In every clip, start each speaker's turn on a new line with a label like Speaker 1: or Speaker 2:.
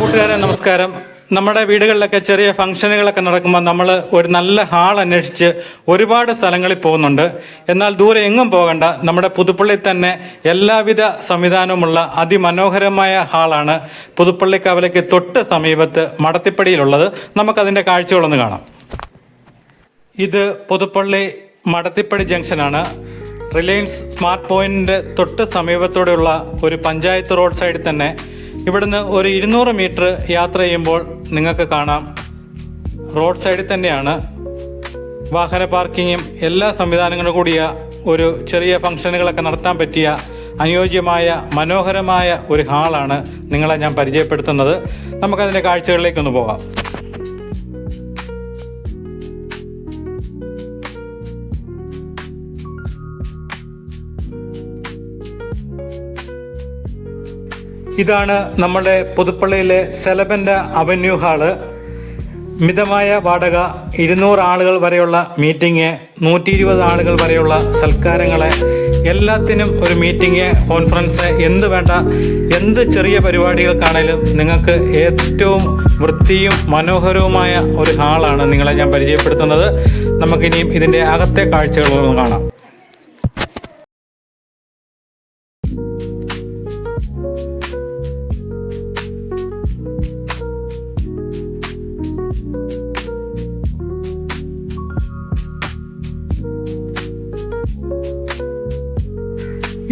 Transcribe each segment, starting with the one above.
Speaker 1: കൂട്ടുകാരെ നമസ്കാരം. നമ്മുടെ വീടുകളിലൊക്കെ ചെറിയ ഫംഗ്ഷനുകളൊക്കെ നടക്കുമ്പോൾ നമ്മൾ ഒരു നല്ല ഹാൾ അന്വേഷിച്ച് ഒരുപാട് സ്ഥലങ്ങളിൽ പോകുന്നുണ്ട്. എന്നാൽ ദൂരെ എങ്ങും പോകണ്ട, നമ്മുടെ പുതുപ്പള്ളി തന്നെ എല്ലാവിധ സംവിധാനവുമുള്ള അതിമനോഹരമായ ഹാളാണ് പുതുപ്പള്ളി കവലയ്ക്ക് തൊട്ട് സമീപത്ത് മടത്തിപ്പടിയിലുള്ളത്. നമുക്കതിൻ്റെ കാഴ്ചകളൊന്ന് കാണാം. ഇത് പുതുപ്പള്ളി മടത്തിപ്പടി ജംഗ്ഷനാണ്. റിലയൻസ് സ്മാർട്ട് പോയിന്റിൻ്റെ തൊട്ട് സമീപത്തോടെയുള്ള ഒരു പഞ്ചായത്ത് റോഡ് സൈഡിൽ തന്നെ ഇവിടുന്ന് ഒരു 200 മീറ്റർ യാത്ര ചെയ്യുമ്പോൾ നിങ്ങൾക്ക് കാണാം, റോഡ് സൈഡിൽ തന്നെയാണ് വാഹന പാർക്കിങ്ങും എല്ലാ സംവിധാനങ്ങളും കൂടിയ ഒരു ചെറിയ ഫംഗ്ഷനുകളൊക്കെ നടത്താൻ പറ്റിയ അനുയോജ്യമായ മനോഹരമായ ഒരു ഹാളാണ് നിങ്ങളെ ഞാൻ പരിചയപ്പെടുത്തുന്നത്. നമുക്കതിൻ്റെ കാഴ്ചകളിലേക്കൊന്ന് പോകാം. ഇതാണ് നമ്മുടെ പുതുപ്പള്ളിയിലെ സെലബൻ്റ അവന്യൂ ഹാള്. മിതമായ വാടക, 200 ആളുകൾ വരെയുള്ള മീറ്റിംഗ്, 120 ആളുകൾ വരെയുള്ള സൽക്കാരങ്ങളെ, എല്ലാത്തിനും ഒരു മീറ്റിംഗ്, കോൺഫറൻസ്, എന്ത് ചെറിയ പരിപാടികൾക്കാണേലും നിങ്ങൾക്ക് ഏറ്റവും വൃത്തിയും മനോഹരവുമായ ഒരു ഹാളാണ് നിങ്ങളെ ഞാൻ പരിചയപ്പെടുത്തുന്നത്. നമുക്കിനിയും ഇതിൻ്റെ അകത്തെ കാഴ്ചകളൊന്ന് കാണാം.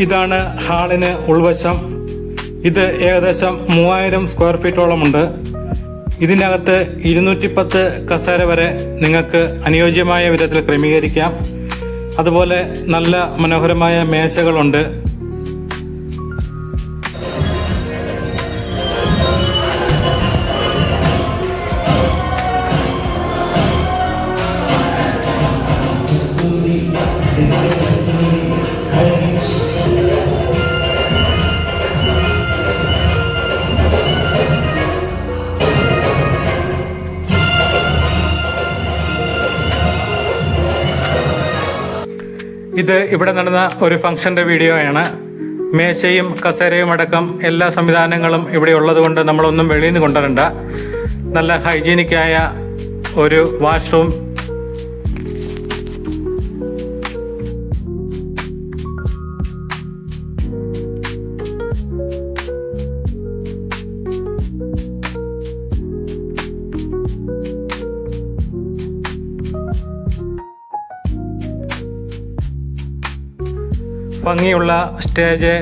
Speaker 1: ഇതാണ് ഹാളിന് ഉൾവശം. ഇത് ഏകദേശം 3000 സ്ക്വയർ ഫീറ്റോളമുണ്ട്. ഇതിനകത്ത് 210 കസേര വരെ നിങ്ങൾക്ക് അനുയോജ്യമായ വിധത്തിൽ ക്രമീകരിക്കാം. അതുപോലെ നല്ല മനോഹരമായ മേശകളുണ്ട്. ഇത് ഇവിടെ നടന്ന ഒരു ഫംഗ്ഷൻ്റെ വീഡിയോയാണ്. മേശയും കസേരയും അടക്കം എല്ലാ സംവിധാനങ്ങളും ഇവിടെ ഉള്ളതുകൊണ്ട് നമ്മളൊന്നും വെളിയിൽ നിന്ന് കൊണ്ടുവരണ്ട. നല്ല ഹൈജീനിക്കായ ഒരു വാഷ്റൂം, ഭംഗിയുള്ള സ്റ്റേജ്,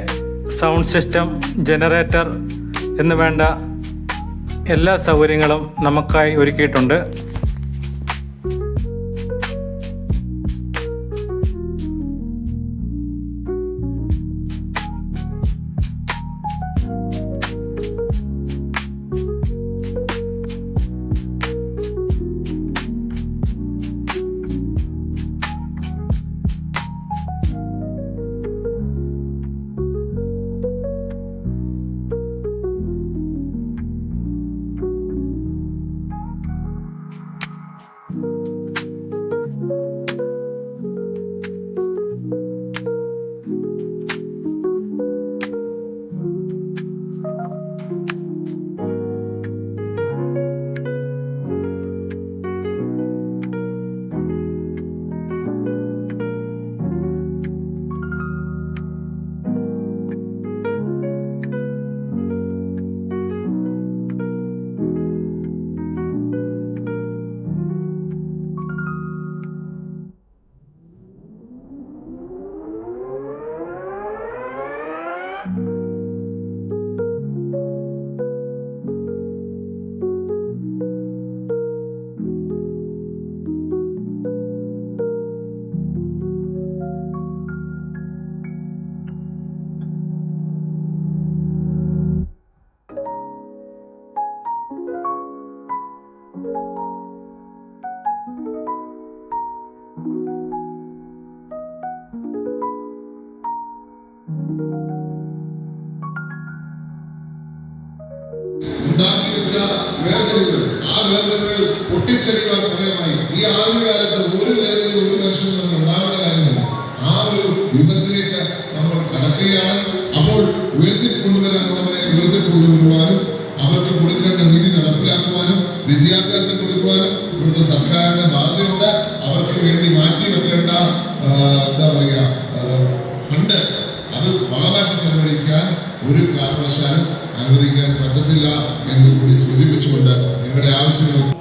Speaker 1: സൗണ്ട് സിസ്റ്റം, ജനറേറ്റർ എന്ന് വേണ്ട എല്ലാ സൗകര്യങ്ങളും നമുക്കായി ഒരുക്കിയിട്ടുണ്ട്.
Speaker 2: ഉണ്ടാക്കി വെച്ച വേർതിരിവുകൾ, ആ വേർതിരിവുകൾ പൊട്ടിച്ചെറിയുവാൻ സമയമായി. ഈ ആദ്യകാലത്ത് ഒരു വേർതിരിവ് ഒരു മനുഷ്യനും നമ്മൾ ഉണ്ടാവേണ്ട കാര്യമില്ല. ആ ഒരു യുഗത്തിലേക്ക് നമ്മൾ കടക്കുകയാണ്. അപ്പോൾ ഉയർത്തിക്കൊണ്ടുവരാനുള്ളവരെ ഉയർത്തിക്കൊണ്ടുവരുവാനും അവർക്ക് കൊടുക്കേണ്ട കൂടി സൂചിപ്പിച്ചുകൊണ്ട് നിങ്ങളുടെ ആവശ്യങ്ങൾ